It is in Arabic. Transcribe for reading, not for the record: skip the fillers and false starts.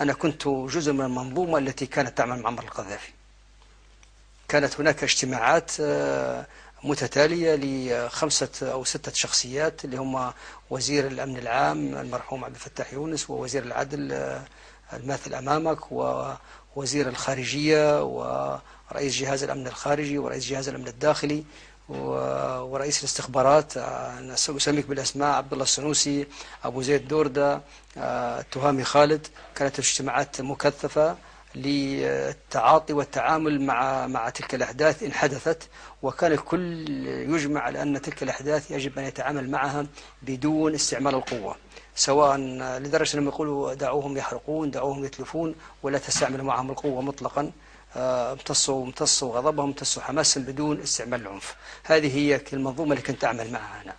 أنا كنت جزء من المنظومة التي كانت تعمل مع معمر القذافي. كانت هناك اجتماعات متتالية لخمسة أو ستة شخصيات، اللي هم وزير الأمن العام المرحوم عبد الفتاح يونس، ووزير العدل الماثل أمامك، ووزير الخارجية، ورئيس جهاز الأمن الخارجي، ورئيس جهاز الأمن الداخلي، ورئيس الاستخبارات، أنا سأسميك بالأسماء: عبد الله السنوسي، أبو زيد دوردة، التهامي خالد. كانت اجتماعات مكثفة للتعاطي والتعامل مع تلك الأحداث إن حدثت، وكان الكل يجمع على أن تلك الأحداث يجب أن يتعامل معها بدون استعمال القوة، سواء لدرجة أنهم يقولوا دعوهم يحرقون، دعوهم يتلفون، ولا تستعملوا معهم القوة مطلقا. امتصوا غضبهم، امتصوا حماسهم بدون استعمال العنف. هذه هي المنظومة اللي كنت أعمل معها أنا.